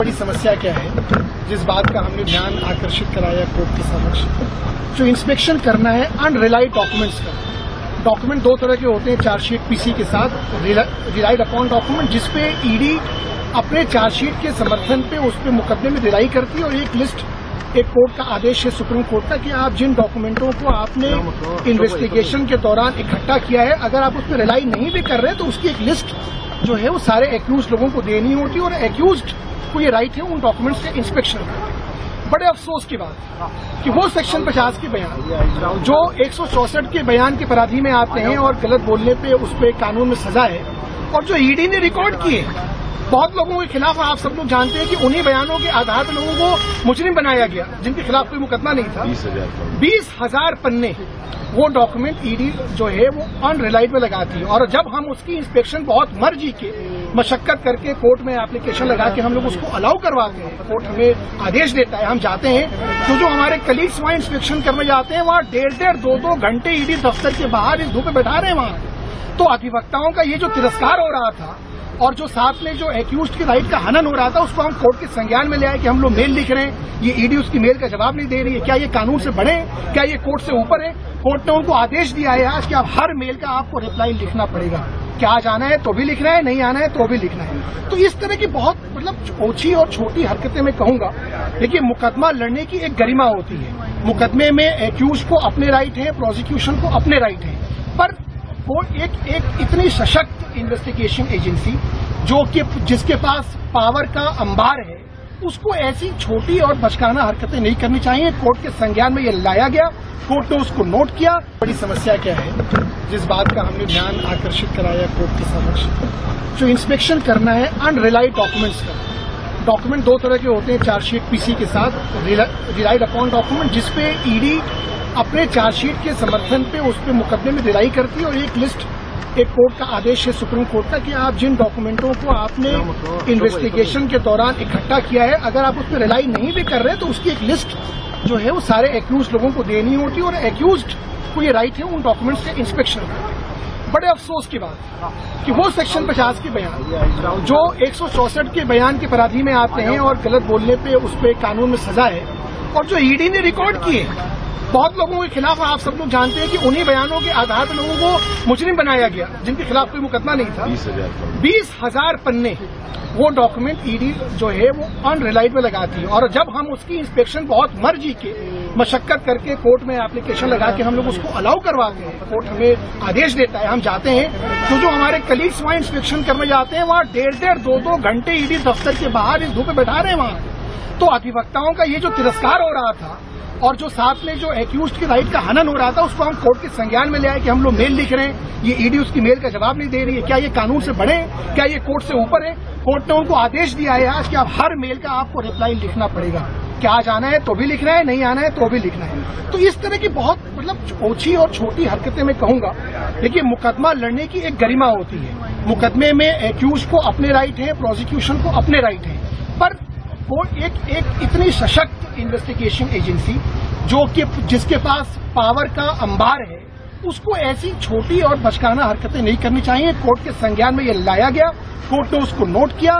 बड़ी समस्या क्या है, जिस बात का हमने ध्यान आकर्षित कराया कोर्ट के समक्ष, जो इंस्पेक्शन करना है अनरिलाइड डॉक्यूमेंट्स का। डॉक्यूमेंट दो तरह के होते हैं, चार्जशीट पीसी के साथ रिलाइड अपॉन डॉक्यूमेंट, जिसपे ईडी अपने चार्जशीट के समर्थन पे उस पे मुकदमे में रिलाई करती है, और एक लिस्ट, एक कोर्ट का आदेश है सुप्रीम कोर्ट का कि आप जिन डॉक्यूमेंटों को आपने इन्वेस्टिगेशन के दौरान इकट्ठा किया है, अगर आप उस पर रिलाई नहीं भी कर रहे तो उसकी एक लिस्ट जो है वो सारे एक्यूज लोगों को देनी होती है, और एक्यूज को ये राइट है उन डॉक्यूमेंट्स के इंस्पेक्शन का। बड़े अफसोस की बात कि वो सेक्शन 50 के बयान जो 164 के बयान के पराधी में आते हैं और गलत बोलने पे उस पे कानून में सजा है, और जो ईडी ने रिकॉर्ड किए बहुत लोगों के खिलाफ, आप सब लोग जानते हैं कि उन्हीं बयानों के आधार पर लोगों को मुजरिम बनाया गया जिनके खिलाफ कोई मुकदमा नहीं था। 20,000 पन्ने वो डॉक्यूमेंट ईडी जो है वो अनरिलाइड में लगाती है, और जब हम उसकी इंस्पेक्शन बहुत मर्जी के मशक्कत करके कोर्ट में एप्लीकेशन लगा के हम लोग उसको अलाउ करवाते हैं, कोर्ट हमें आदेश देता है, हम जाते हैं, तो जो हमारे कलीग्स वहां इंस्पेक्शन करने जाते हैं वहां 1.5 2 घंटे ईडी दफ्तर के बाहर इस धूप में बैठा रहे हैं वहां। तो अधिवक्ताओं का ये जो तिरस्कार हो रहा था, और जो साथ में जो एक्यूज्ड की राइट का हनन हो रहा था, उसको हम कोर्ट के संज्ञान में ले आए कि हम लोग मेल लिख रहे हैं, ये ईडी उसकी मेल का जवाब नहीं दे रही है, क्या ये कानून से बढ़े, क्या ये कोर्ट से ऊपर है। कोर्ट ने उनको आदेश दिया है आज कि आप हर मेल का आपको रिप्लाई लिखना पड़ेगा, क्या आज आना है तो भी लिखना है, नहीं आना है तो भी लिखना है। तो इस तरह की बहुत ओछी और छोटी हरकतें मैं कहूंगा। देखिए, मुकदमा लड़ने की एक गरिमा होती है, मुकदमे में एक्यूज को अपने राइट है, प्रोसिक्यूशन को अपने राइट है, पर वो एक इतनी सशक्त इन्वेस्टिगेशन एजेंसी जो कि जिसके पास पावर का अंबार है, उसको ऐसी छोटी और बचकाना हरकतें नहीं करनी चाहिए। कोर्ट के संज्ञान में ये लाया गया, कोर्ट ने उसको नोट किया। बड़ी समस्या क्या है, जिस बात का हमने ध्यान आकर्षित कराया कोर्ट के समक्ष, जो इंस्पेक्शन करना है अनरिलाइड डॉक्यूमेंट्स का। डॉक्यूमेंट दो तरह के होते हैं, चार्जशीट पीसी के साथ रिलाइड अपॉन डॉक्यूमेंट, जिसपे ईडी अपने चार्जशीट के समर्थन पे उस पे मुकदमे में रिलाई करती है, और एक लिस्ट, एक कोर्ट का आदेश है सुप्रीम कोर्ट का कि आप जिन डॉक्यूमेंटों को आपने इन्वेस्टिगेशन के दौरान इकट्ठा किया है, अगर आप उस पर रिलाई नहीं भी कर रहे तो उसकी एक लिस्ट जो है वो सारे एक्यूज लोगों को देनी होती है, और एक्यूज को ये राइट है उन डॉक्यूमेंट्स के इंस्पेक्शन का। बड़े अफसोस की बात कि वो सेक्शन 50 के बयान जो 164 के बयान के पराधी में आते हैं और गलत बोलने पे उस पे कानून में सजा है, और जो ईडी ने रिकॉर्ड किए बहुत लोगों के खिलाफ, आप सब लोग जानते हैं कि उन्हीं बयानों के आधार पर लोगों को मुजरिम बनाया गया जिनके खिलाफ कोई मुकदमा नहीं था। 20,000 पन्ने वो डॉक्यूमेंट ईडी जो है वो अनरिलाइड में लगाती है, और जब हम उसकी इंस्पेक्शन बहुत मर्जी के मशक्कत करके कोर्ट में एप्लीकेशन लगा के हम लोग उसको अलाउ करवाते हैं, कोर्ट हमें आदेश देता है, हम जाते हैं, तो जो हमारे कलीग्स वहां इंस्पेक्शन करने जाते हैं वहां 1.5 2 घंटे ईडी दफ्तर के बाहर इस धूप में बैठा रहे हैं वहां। तो अधिवक्ताओं का ये जो तिरस्कार हो रहा था, और जो साथ में जो एक्यूज्ड की राइट का हनन हो रहा था, उसको हम कोर्ट के संज्ञान में ले आए कि हम लोग मेल लिख रहे हैं, ये ईडी उसकी मेल का जवाब नहीं दे रही है, क्या ये कानून से बढ़े, क्या ये कोर्ट से ऊपर है। कोर्ट ने उनको आदेश दिया है आज कि आप हर मेल का आपको रिप्लाई लिखना पड़ेगा, क्या आज आना है तो भी लिखना है, नहीं आना है तो भी लिखना है। तो इस तरह की बहुत ओछी और छोटी हरकतें मैं कहूंगा। देखिए, मुकदमा लड़ने की एक गरिमा होती है, मुकदमे में एक्यूज को अपने राइट है, प्रोसिक्यूशन को अपने राइट है, पर वो एक इतनी सशक्त इन्वेस्टिगेशन एजेंसी जो कि जिसके पास पावर का अंबार है, उसको ऐसी छोटी और बचकाना हरकतें नहीं करनी चाहिए। कोर्ट के संज्ञान में ये लाया गया, कोर्ट ने उसको नोट किया।